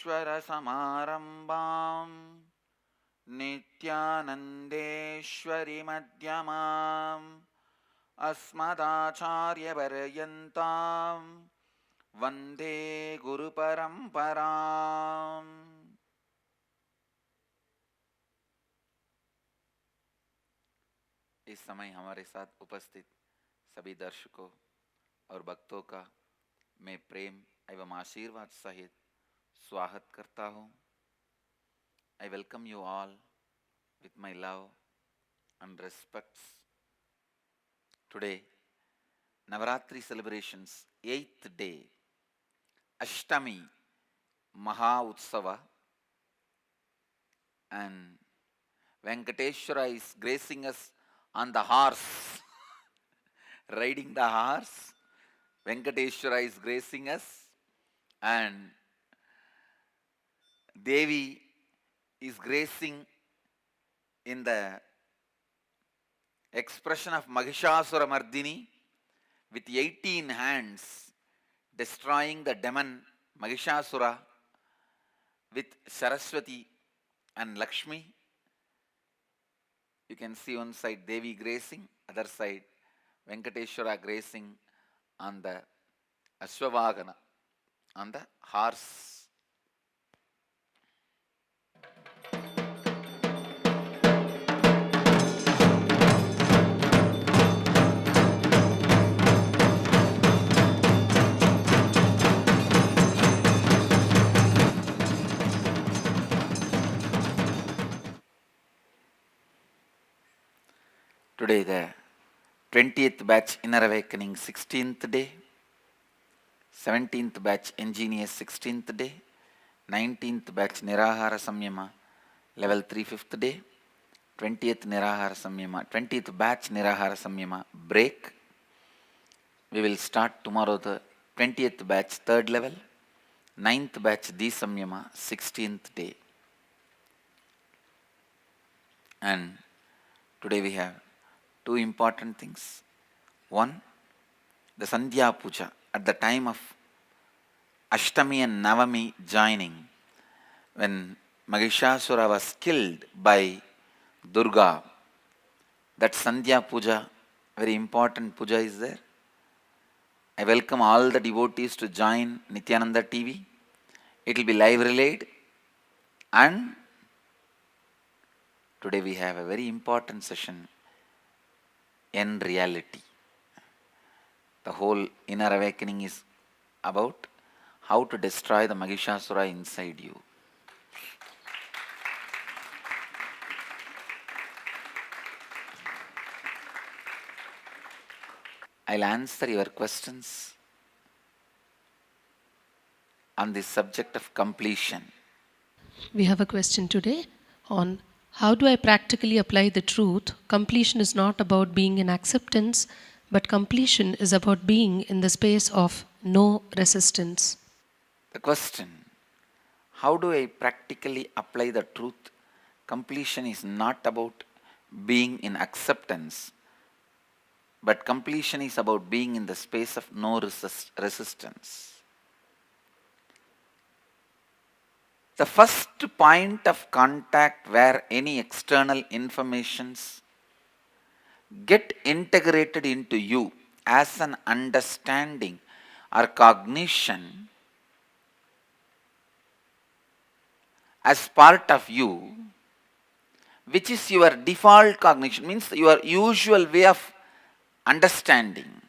Venkateshwara Nithyanandeshwari Madhyamam Asmadacharya Paryantam Vande Guru Paramparam. इस समय हमारे साथ उपस्थित सभी दर्शकों और भक्तों का मैं प्रेम एवं आशीर्वाद सहित स्वागत करता हूँ. I welcome you all with my love and respects. Today, Navarathri celebrations, 8th day, Ashtami, Maha Utsava, and Venkateshwara is gracing us on the horse, riding the horse. Venkateshwara is gracing us, and Devi is gracing in the expression of Mahishasura Mardhini with 18 hands, destroying the demon Mahishasura with Saraswathi and Lakshmi. You can see one side Devi gracing, other side Venkateshwara gracing on the Ashwa Vahana, on the horse. Today the 20th batch Inner Awakening 16th day, 17th batch Ingenious 16th day, 19th batch Nirahara Samyama level 3 5th day, 20th Nirahara Samyama, 20th batch Nirahara Samyama break. We will start tomorrow the 20th batch 3rd level, 9th batch Samyama 16th day. And today we have two important things. One, the Sandhya Puja at the time of Ashtami and Navami joining, when Mahishasura was killed by Durga. That Sandhya Puja, very important puja is there. I welcome all the devotees to join Nithyananda TV. It will be live relayed, and today we have a very important session in reality. The whole Inner Awakening is about how to destroy the Mahishasura inside you. I'll answer your questions on the subject of completion. We have a question today on how do I practically apply the truth? Completion is not about being in acceptance, but completion is about being in the space of no resistance. The question, how do I practically apply the truth? Completion is not about being in acceptance, but completion is about being in the space of no resistance. The first point of contact where any external informations get integrated into you as an understanding or cognition as part of you, which is your default cognition, means your usual way of understanding.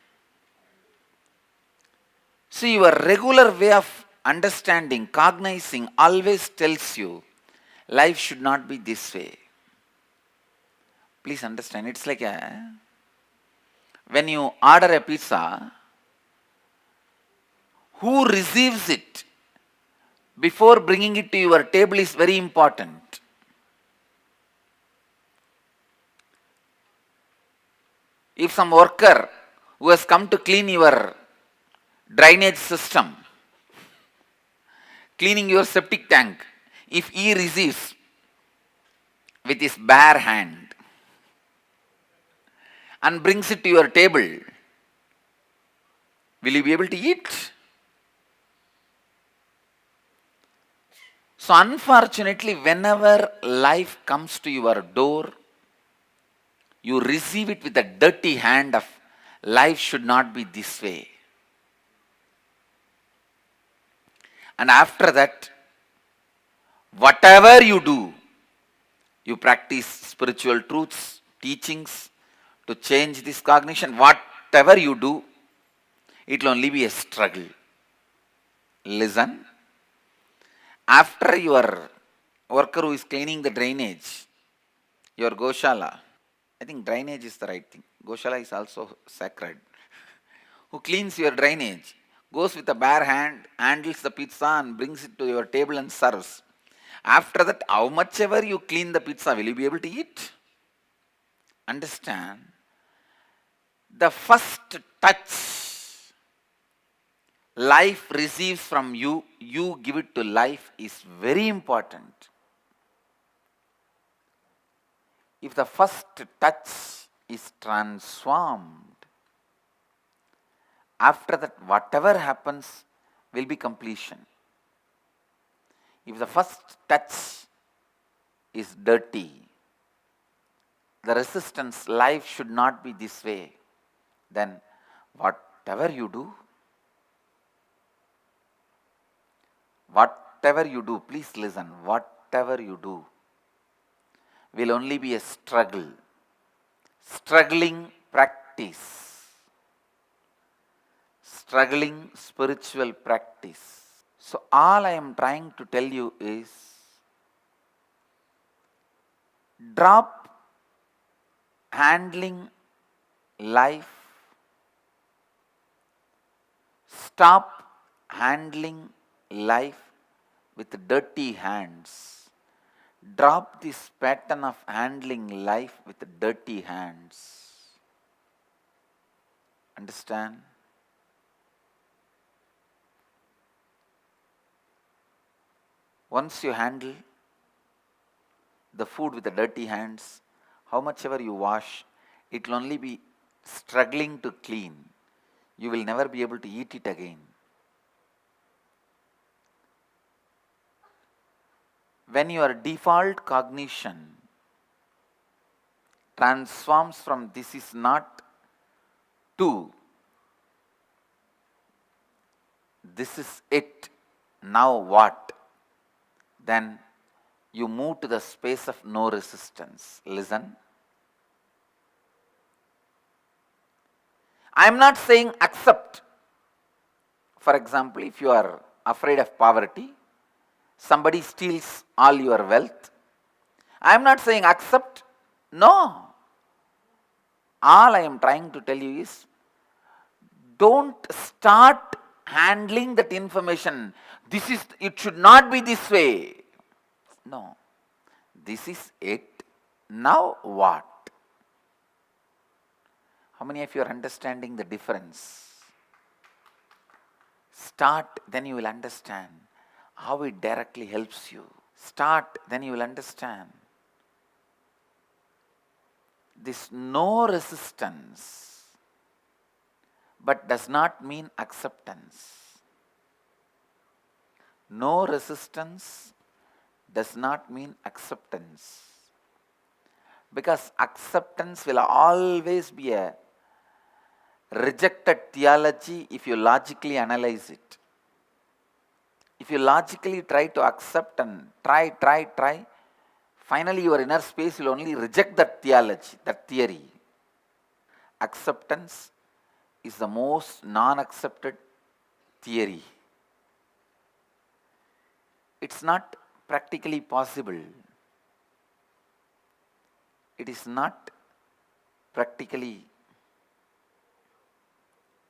So your regular way of understanding, cognizing always tells you life should not be this way. Please understand, it's like when you order a pizza, who receives it before bringing it to your table is very important. If some worker who has come to clean your drainage system, cleaning your septic tank, if he receives with his bare hand and brings it to your table, will you be able to eat? So unfortunately, whenever life comes to your door, you receive it with a dirty hand of life should not be this way. And after that, whatever you do, you practice spiritual truths, teachings to change this cognition. Whatever you do, it will only be a struggle. Listen, after your worker who is cleaning the drainage, your Goshala, I think drainage is the right thing. Goshala is also sacred. Who cleans your drainage, goes with a bare hand, handles the pizza and brings it to your table and serves. After that, how much ever you clean the pizza, will you be able to eat? Understand? The first touch life receives from you, you give it to life is very important. If the first touch is transformed, after that whatever happens will be completion. If the first touch is dirty, the resistance, life should not be this way, then whatever you do, please listen, whatever you do will only be a struggle, struggling practice, struggling spiritual practice. So all I am trying to tell you is, drop handling life, stop handling life with dirty hands. Drop this pattern of handling life with dirty hands. Understand? Once you handle the food with the dirty hands, how much ever you wash, it will only be struggling to clean. You will never be able to eat it again. When your default cognition transforms from this is not to this is it, now what? Then you move to the space of no resistance. Listen. I am not saying accept. For example, if you are afraid of poverty, somebody steals all your wealth, I am not saying accept. No. All I am trying to tell you is, don't start handling that information. It should not be this way. No. This is it. Now what? How many of you are understanding the difference? Start, then you will understand how it directly helps you. Start, then you will understand. This no resistance, but does not mean acceptance. No resistance does not mean acceptance. Because acceptance will always be a rejected theology if you logically analyze it. If you logically try to accept and try, finally your inner space will only reject that theology, that theory. Acceptance is the most non-accepted theory. It's not practically possible. It is not practically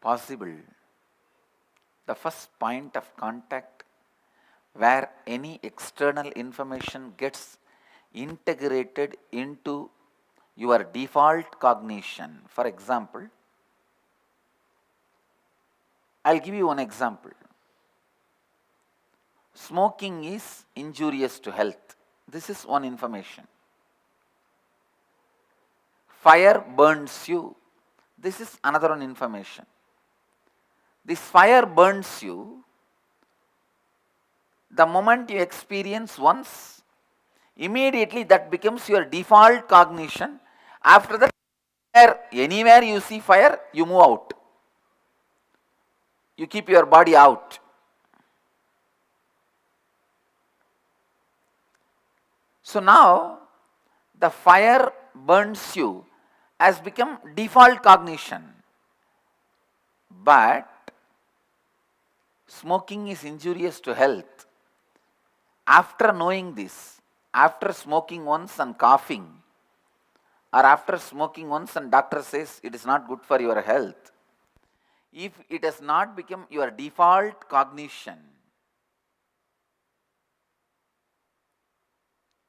possible. The first point of contact where any external information gets integrated into your default cognition. For example, I'll give you one example. Smoking is injurious to health. This is one information. Fire burns you. This is another one information. This fire burns you. The moment you experience once, immediately that becomes your default cognition. After that, anywhere you see fire, you move out. You keep your body out. So now, the fire burns you has become default cognition. But smoking is injurious to health. After knowing this, after smoking once and coughing, or after smoking once and doctor says it is not good for your health, if it has not become your default cognition,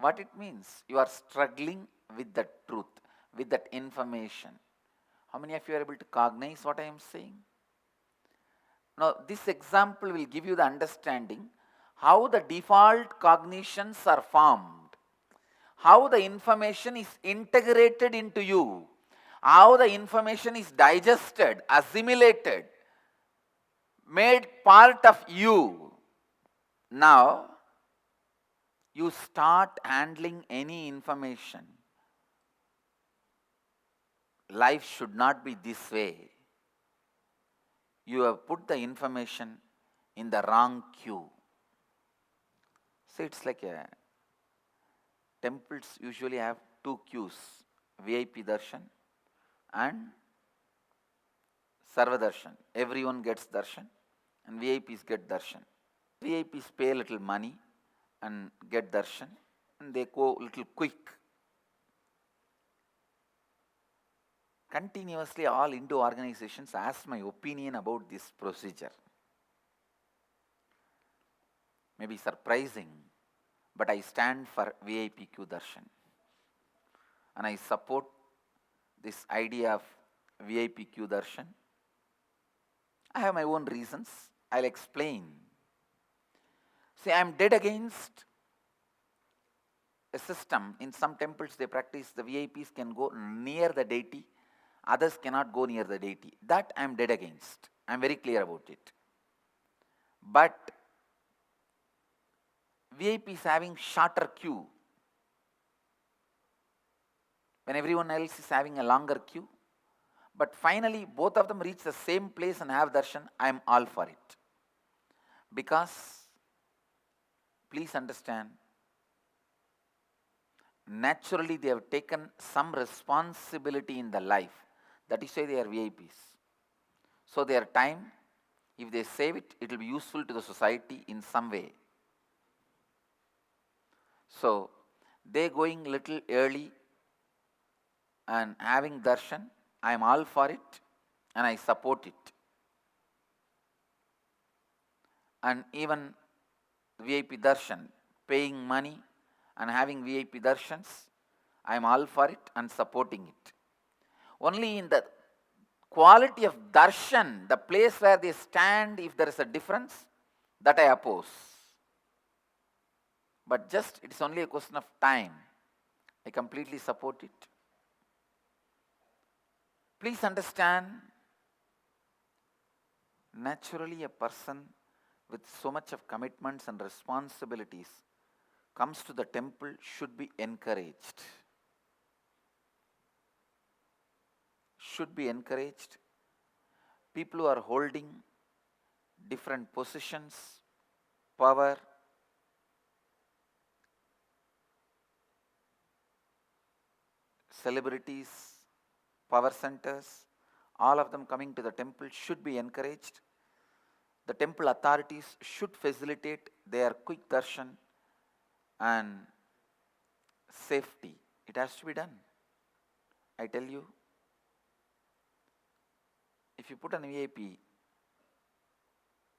what it means? You are struggling with the truth, with that information. How many of you are able to cognize what I am saying? Now, this example will give you the understanding how the default cognitions are formed, how the information is integrated into you, how the information is digested, assimilated, made part of you. Now, you start handling any information. Life should not be this way. You have put the information in the wrong queue. So it's like temples usually have two queues, VIP darshan and Sarva darshan. Everyone gets darshan and VIPs get darshan. VIPs pay a little money and get darshan and they go a little quick. Continuously all Hindu organizations ask my opinion about this procedure. Maybe surprising, but I stand for VIP queue darshan. And I support this idea of VIP queue darshan. I have my own reasons. I'll explain. See, I am dead against a system. In some temples they practice the VIPs can go near the deity, others cannot go near the deity. That I am dead against. I am very clear about it. But VIP is having shorter queue when everyone else is having a longer queue. But finally, both of them reach the same place and have darshan. I am all for it. Because, please understand, naturally they have taken some responsibility in the life. That is why they are VIPs. So their time, if they save it, it will be useful to the society in some way. So they going little early and having darshan, I am all for it and I support it. And even VIP darshan, paying money and having VIP darshans, I am all for it and supporting it. Only in the quality of darshan, the place where they stand, if there is a difference, that I oppose. But just it is only a question of time. I completely support it. Please understand, naturally a person with so much of commitments and responsibilities comes to the temple should be encouraged. Should be encouraged. People who are holding different positions, power, celebrities, power centers, all of them coming to the temple should be encouraged. The temple authorities should facilitate their quick darshan and safety. It has to be done. I tell you, if you put an VIP,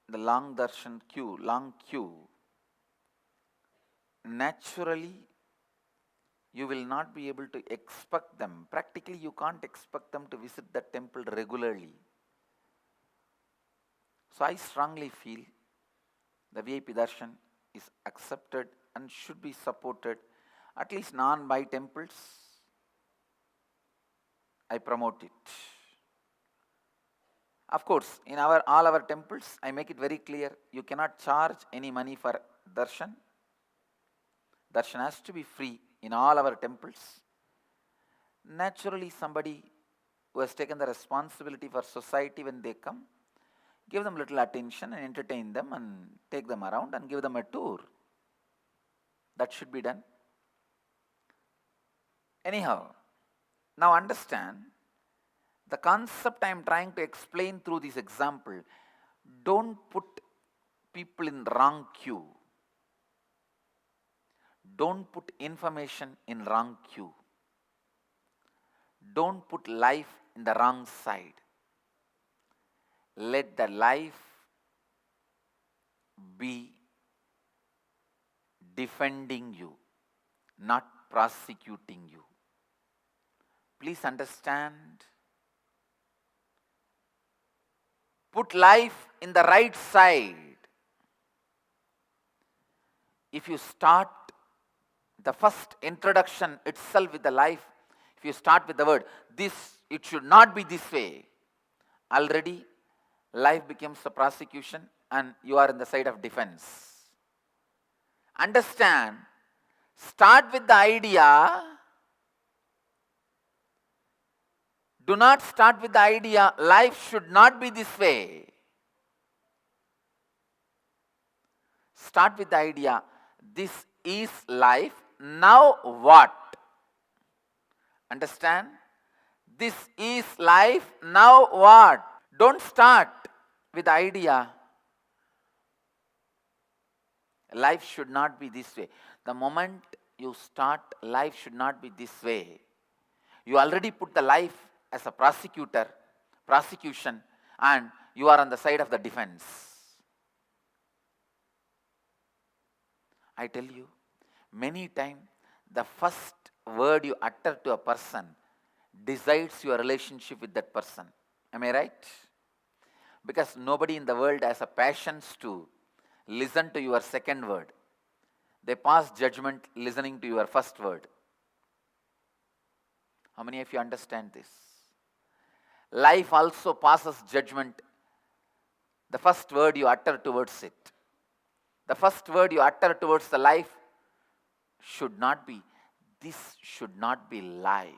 the long darshan queue, long queue, naturally you will not be able to expect them. Practically you can't expect them to visit the temple regularly. So I strongly feel the VIP darshan is accepted and should be supported. At least non-Bai temples, I promote it. Of course, in all our temples, I make it very clear, you cannot charge any money for darshan. Darshan has to be free in all our temples. Naturally, somebody who has taken the responsibility for society, when they come, give them little attention and entertain them and take them around and give them a tour. That should be done. Anyhow, now understand the concept I am trying to explain through this example. Don't put people in wrong queue. Don't put information in wrong queue. Don't put life in the wrong side. Let the life be defending you, not prosecuting you. Please understand. Put life in the right side. If you start the first introduction itself with the life, if you start with the word, this, it should not be this way, already life becomes a prosecution and you are in the side of defense. Understand, start with the idea. Do not start with the idea, life should not be this way. Start with the idea, this is life, now what? Understand? This is life, now what? Don't start with the idea, life should not be this way. The moment you start, life should not be this way, you already put the life as a prosecution, and you are on the side of the defense. I tell you, many times the first word you utter to a person decides your relationship with that person. Am I right? Because nobody in the world has a patience to listen to your second word. They pass judgment listening to your first word. How many of you understand this? Life also passes judgment the first word you utter towards it. The first word you utter towards the life should not be, this should not be life.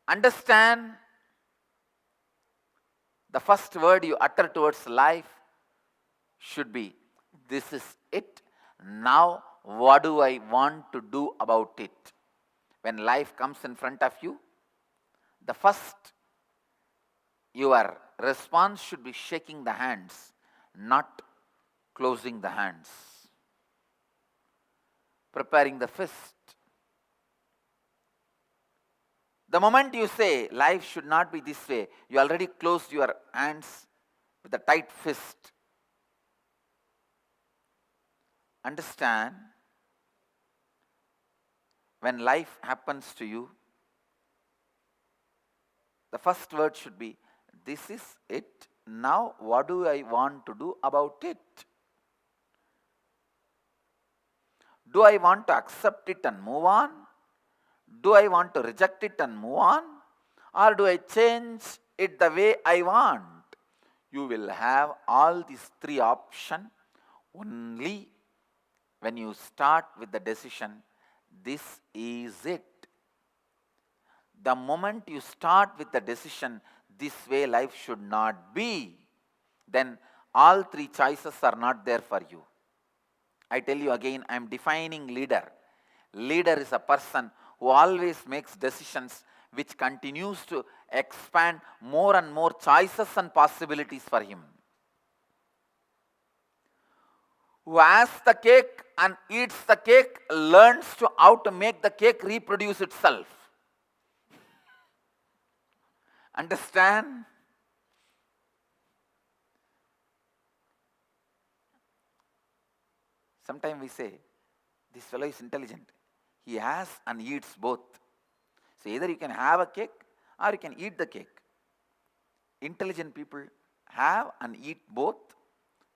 Understand, the first word you utter towards life should be, this is it, now what do I want to do about it? When life comes in front of you, the first, your response should be shaking the hands, not closing the hands. Preparing the fist. The moment you say life should not be this way, you already closed your hands with a tight fist. Understand, when life happens to you, the first word should be, this is it, now what do I want to do about it? Do I want to accept it and move on? Do I want to reject it and move on? Or do I change it the way I want? You will have all these three options only when you start with the decision, this is it. The moment you start with the decision, this way life should not be, then all three choices are not there for you. I tell you again, I am defining leader. Leader is a person who always makes decisions which continues to expand more and more choices and possibilities for him. Who has the cake and eats the cake learns to how to make the cake reproduce itself. Understand? Sometimes we say, this fellow is intelligent. He has and eats both. So either you can have a cake or you can eat the cake. Intelligent people have and eat both.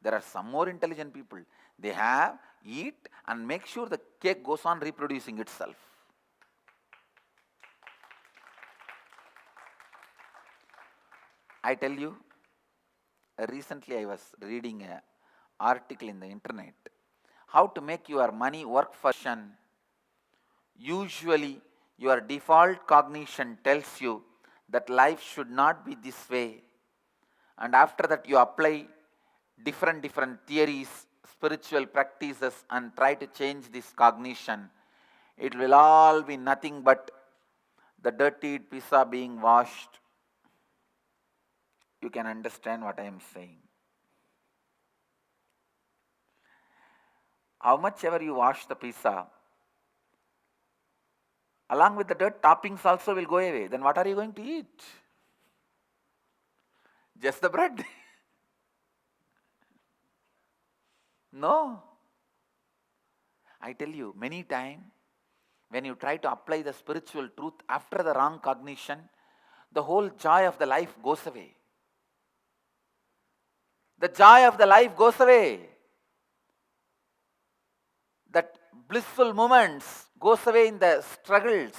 There are some more intelligent people. They have, eat, and make sure the cake goes on reproducing itself. I tell you, recently I was reading an article in the internet. how to make your money work for you. Usually, your default cognition tells you that life should not be this way. And after that, you apply different theories, spiritual practices, and try to change this cognition. It will all be nothing but the dirtied pizza being washed. You can understand what I am saying. How much ever you wash the pizza, along with the dirt, toppings also will go away. Then what are you going to eat? Just the bread? No. I tell you, many times when you try to apply the spiritual truth after the wrong cognition, the whole joy of the life goes away. The joy of the life goes away. That blissful moments goes away in the struggles.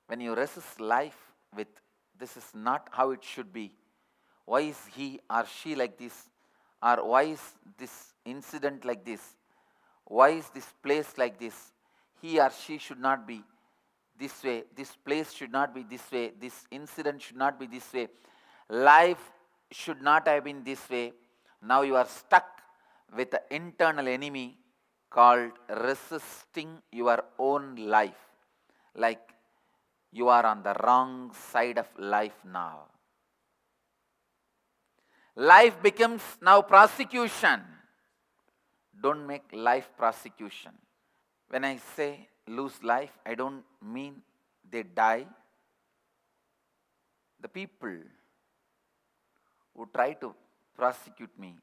When you resist life with this is not how it should be. Why is he or she like this? Or why is this incident like this? Why is this place like this? He or she should not be this way. This place should not be this way. This incident should not be this way. Life should not have been this way. Now you are stuck with the internal enemy called resisting your own life. Like you are on the wrong side of life now. Life becomes now prosecution. Don't make life prosecution. When I say lose life, I don't mean they die. The people who try to prosecute me,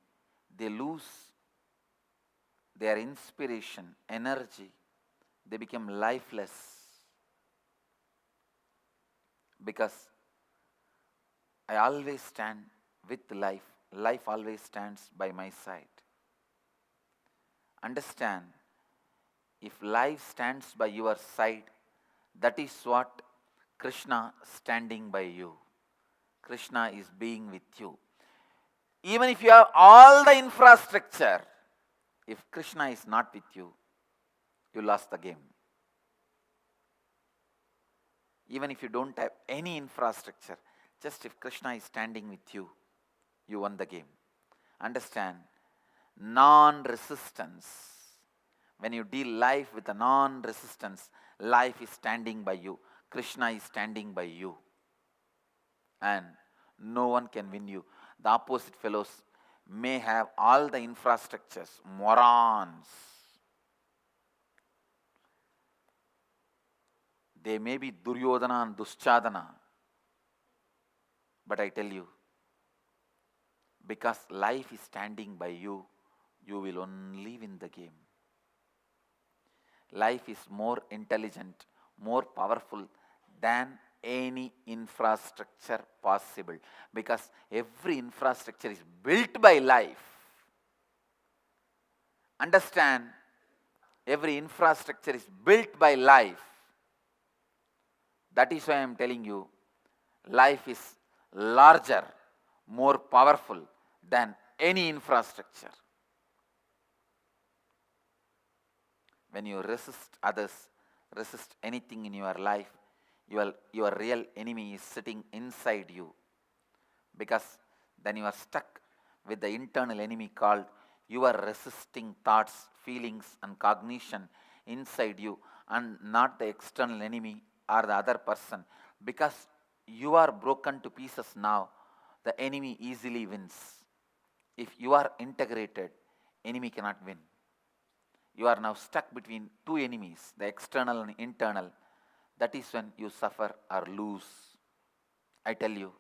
they lose their inspiration, energy. They become lifeless. Because I always stand with life. Life always stands by my side. Understand, if life stands by your side, that is what Krishna standing by you. Krishna is being with you. Even if you have all the infrastructure, if Krishna is not with you, you lost the game. Even if you don't have any infrastructure, just if Krishna is standing with you, you won the game. Understand, non-resistance. When you deal life with a non-resistance, life is standing by you. Krishna is standing by you. And no one can win you. The opposite fellows may have all the infrastructures, morons. They may be Duryodhana and Duschadana. But I tell you, because life is standing by you, you will only win the game. Life is more intelligent, more powerful than any infrastructure possible. Because every infrastructure is built by life. Understand, every infrastructure is built by life. That is why I am telling you, life is larger, more powerful than any infrastructure. When you resist others, resist anything in your life, your real enemy is sitting inside you. Because then you are stuck with the internal enemy called your resisting thoughts, feelings and cognition inside you, and not the external enemy or the other person. Because you are broken to pieces now, the enemy easily wins. If you are integrated, enemy cannot win. You are now stuck between two enemies, the external and internal. That is when you suffer or lose. I tell you,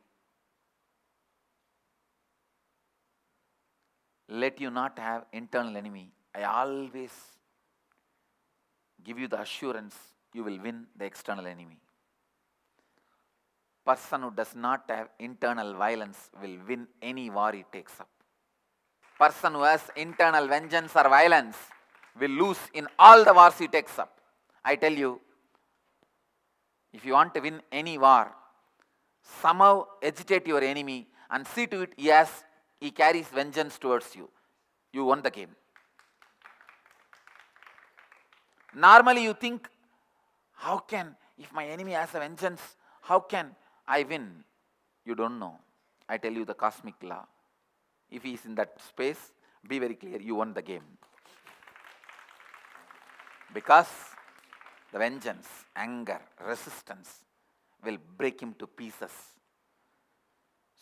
let you not have internal enemy. I always give you the assurance you will win the external enemy. Person who does not have internal violence will win any war he takes up. Person who has internal vengeance or violence will lose in all the wars he takes up. I tell you, if you want to win any war, somehow agitate your enemy and see to it he carries vengeance towards you. you won the game. Normally you think, how can, if my enemy has a vengeance, how can I win? You don't know. I tell you the cosmic law. If he is in that space, be very clear, you won the game. Because the vengeance, anger, resistance will break him to pieces.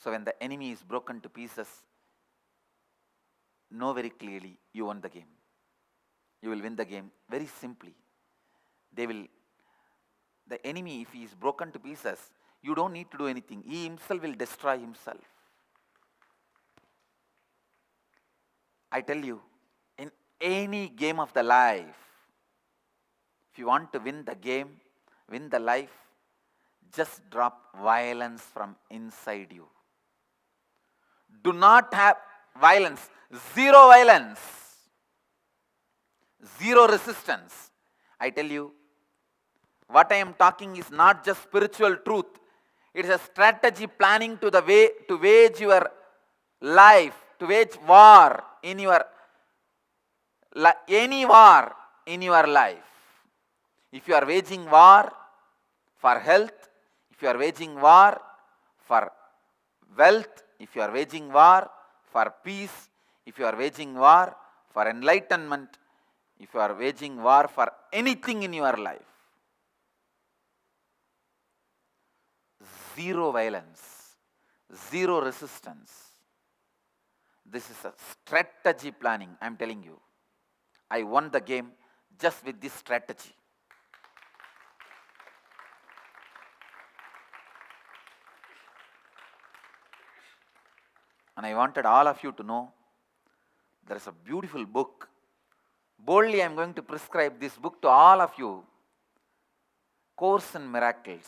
So when the enemy is broken to pieces, know very clearly you won the game. You will win the game very simply. The enemy, if he is broken to pieces, you don't need to do anything. He himself will destroy himself. I tell you, in any game of the life, if you want to win the game, win the life, just drop violence from inside you. Do not have violence. Zero violence. Zero resistance. I tell you, what I am talking is not just spiritual truth. It is a strategy planning to wage your life, to wage war in your any war in your life. If you are waging war for health, if you are waging war for wealth, if you are waging war for peace, if you are waging war for enlightenment, if you are waging war for anything in your life, zero violence, zero resistance. This is a strategy planning, I am telling you. I won the game just with this strategy. And I wanted all of you to know there is a beautiful book. Boldly I am going to prescribe this book to all of you. Course in Miracles.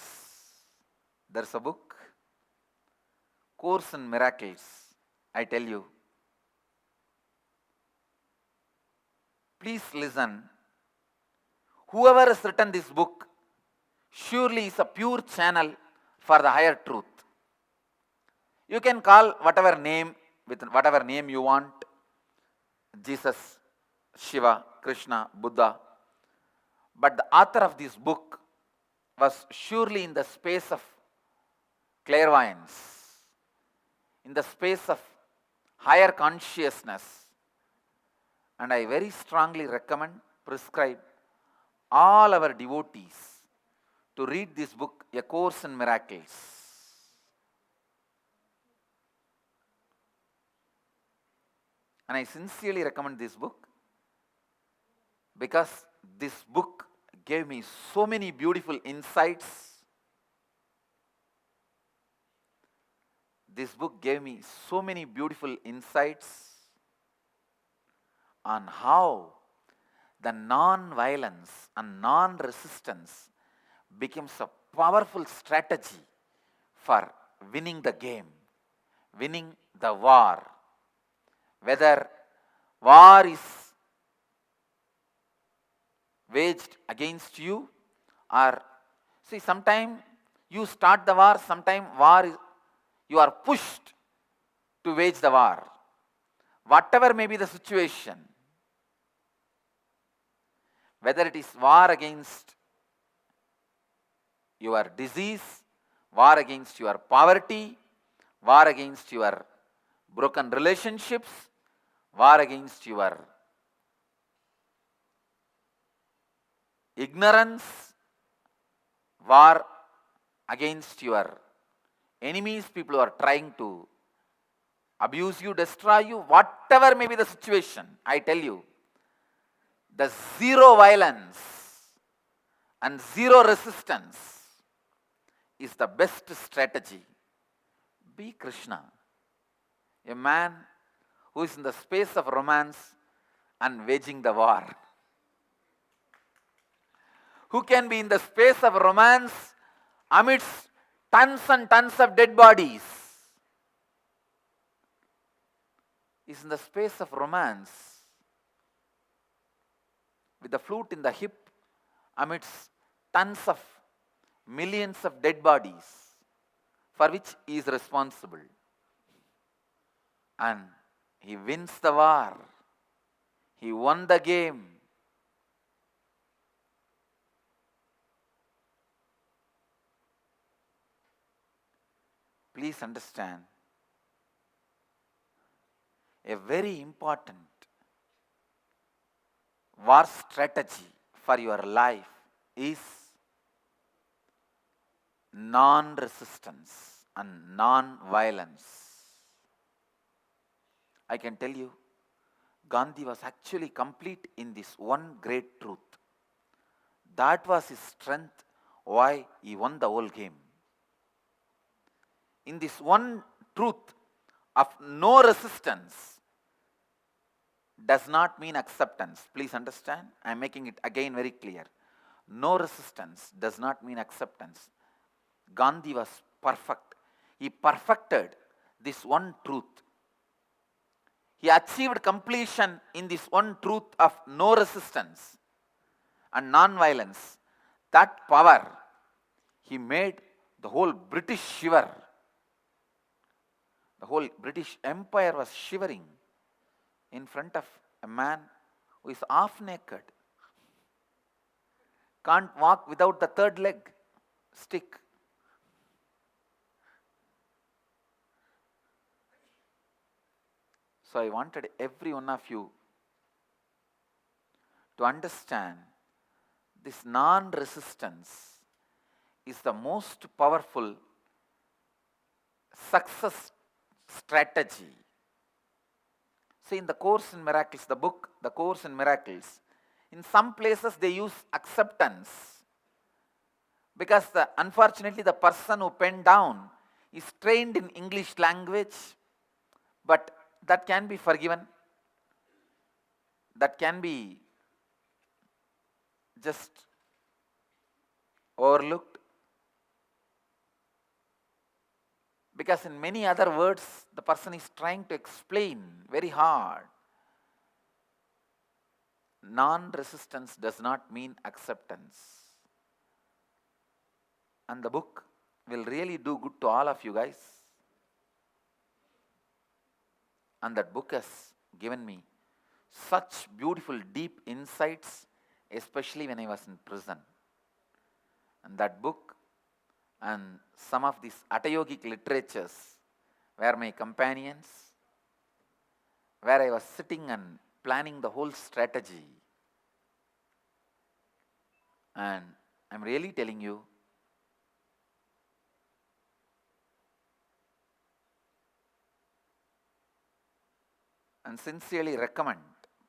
There is a book. Course in Miracles. I tell you. Please listen. Whoever has written this book surely is a pure channel for the higher truth. You can call whatever name, with whatever name you want, Jesus, Shiva, Krishna, Buddha. But the author of this book was surely in the space of clairvoyance, in the space of higher consciousness. And I very strongly recommend, prescribe all our devotees to read this book, A Course in Miracles. And I sincerely recommend this book because this book gave me so many beautiful insights. This book gave me so many beautiful insights on how the non-violence and non-resistance becomes a powerful strategy for winning the game, winning the war. Whether war is waged against you or, see, sometimes you start the war, sometimes you are pushed to wage the war. Whatever may be the situation, whether it is war against your disease, war against your poverty, war against your broken relationships, war against your ignorance, war against your enemies, people who are trying to abuse you, destroy you, whatever may be the situation, I tell you, the zero violence and zero resistance is the best strategy. Be Krishna, a man who is in the space of romance and waging the war. Who can be in the space of romance amidst tons and tons of dead bodies? Is in the space of romance with the flute in the hip amidst tons of millions of dead bodies for which he is responsible. And he wins the war. He won the game. Please understand, a very important war strategy for your life is non-resistance and non-violence. I can tell you, Gandhi was actually complete in this one great truth. That was his strength, why he won the whole game. In this one truth of no resistance does not mean acceptance. Please understand, I am making it again very clear. No resistance does not mean acceptance. Gandhi was perfect. He perfected this one truth. He achieved completion in this one truth of no resistance and non-violence. That power, he made the whole British shiver. The whole British Empire was shivering in front of a man who is half naked, can't walk without the third leg, stick. So I wanted every one of you to understand this non-resistance is the most powerful success strategy. See, in the Course in Miracles, the book, The Course in Miracles, in some places they use acceptance because unfortunately the person who penned down is trained in English language, but that can be forgiven, that can be just overlooked, because in many other words the person is trying to explain very hard. Non-resistance does not mean acceptance. And the book will really do good to all of you guys. And that book has given me such beautiful deep insights, especially when I was in prison. And that book and some of these Atayogic literatures were my companions, where I was sitting and planning the whole strategy. And I'm really telling you, and sincerely recommend,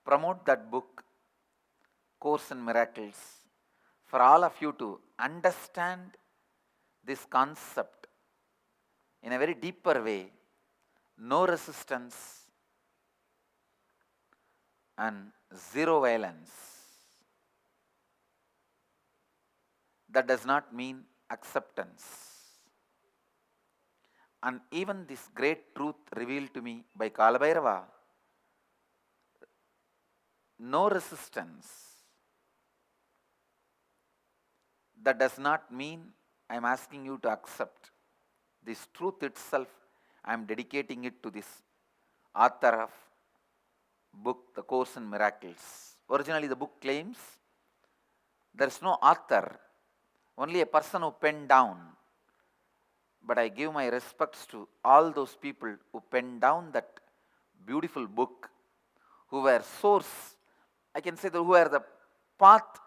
promote that book, Course in Miracles, for all of you to understand this concept in a very deeper way. No resistance and zero violence. That does not mean acceptance. And even this great truth revealed to me by Kalabhairava, no resistance, that does not mean I am asking you to accept. This truth itself, I am dedicating it to this author of book, The Course in Miracles. Originally the book claims there is no author, only a person who penned down. But I give my respects to all those people who penned down that beautiful book, who were source, I can say that who are the path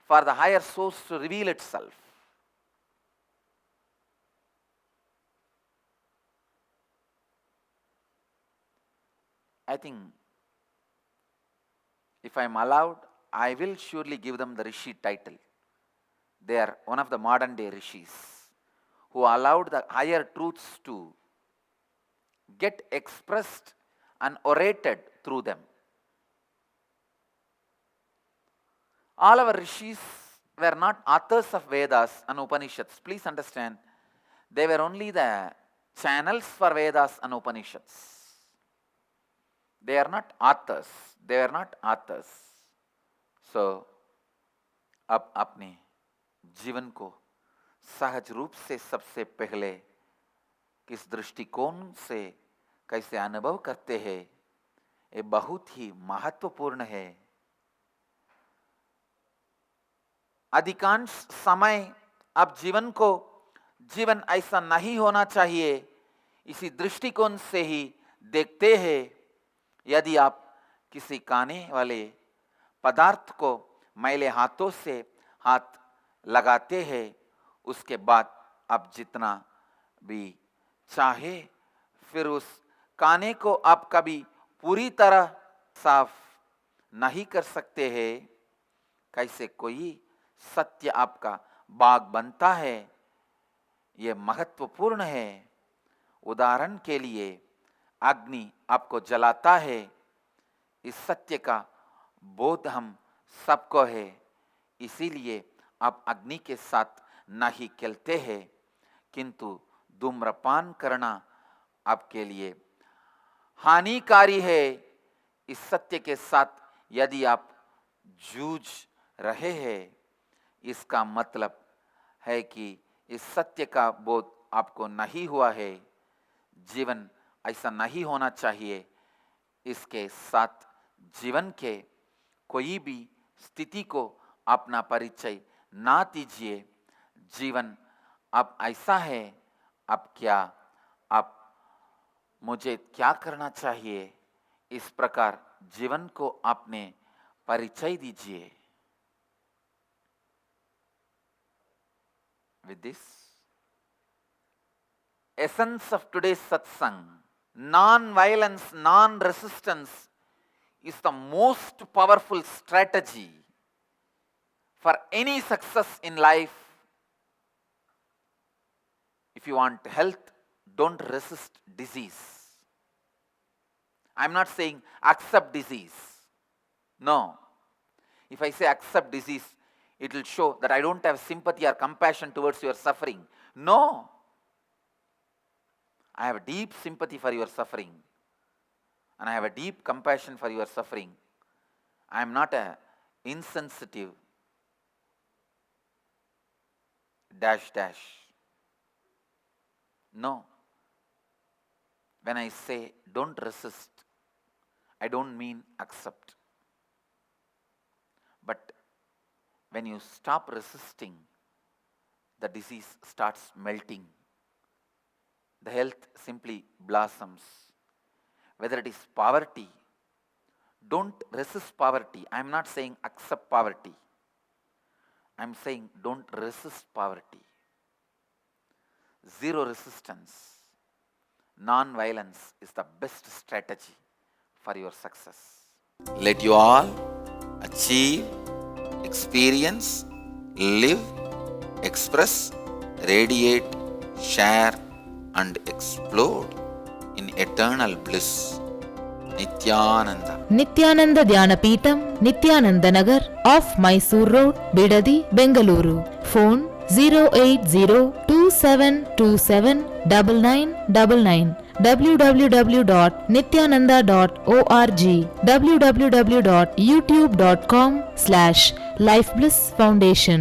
for the higher source to reveal itself. I think if I am allowed, I will surely give them the Rishi title. They are one of the modern day Rishis who allowed the higher truths to get expressed and orated through them. All our Rishis were not authors of Vedas and Upanishads. Please understand, they were only the channels for Vedas and Upanishads. They are not authors. They are not authors. So, अब अपने जीवन को सहज रूप से सबसे पहले किस दृष्टिकोण से कैसे अनुभव करते हैं, ये बहुत ही महत्वपूर्ण है। अधिकांश समय आप जीवन ऐसा नहीं होना चाहिए, इसी दृष्टिकोण से ही देखते हैं। यदि आप किसी खाने वाले पदार्थ को मैले हाथों से हाथ लगाते हैं, उसके बाद आप जितना भी चाहे फिर उस खाने को आप कभी पूरी तरह साफ नहीं कर सकते हैं। कैसे कोई सत्य आपका बाग बनता है, यह महत्वपूर्ण है। उदाहरण के लिए अग्नि आपको जलाता है, इस सत्य का बोध हम सबको है, इसीलिए आप अग्नि के साथ नहीं खेलते हैं। किंतु धूम्रपान करना आपके लिए हानिकारी है। इस सत्य के साथ यदि आप जूझ रहे हैं, इसका मतलब है कि इस सत्य का बोध आपको नहीं हुआ है। जीवन ऐसा नहीं होना चाहिए। इसके साथ जीवन के कोई भी स्थिति को अपना परिचय ना दीजिए। जीवन अब ऐसा है, अब मुझे क्या करना चाहिए, इस प्रकार जीवन को आपने परिचय दीजिए। With this, essence of today's satsang, non-violence, non-resistance is the most powerful strategy for any success in life. If you want health, don't resist disease. I'm not saying accept disease. No. If I say accept disease, it will show that I don't have sympathy or compassion towards your suffering. No. I have deep sympathy for your suffering, and I have a deep compassion for your suffering. I am not a insensitive dash. No. When I say don't resist, I don't mean accept. But when you stop resisting, the disease starts melting. The health simply blossoms. Whether it is poverty, don't resist poverty. I am not saying accept poverty. I am saying don't resist poverty. Zero resistance, non-violence is the best strategy for your success. Let you all achieve, experience, live, express, radiate, share and explode in eternal bliss. Nithyananda. Nithyananda Dhyanapitham, Nithyananda Nagar, off Mysore Road, Bidadi, Bengaluru. Phone 08027279999. www.nithyananda.org. www.youtube.com/Life Bliss Foundation.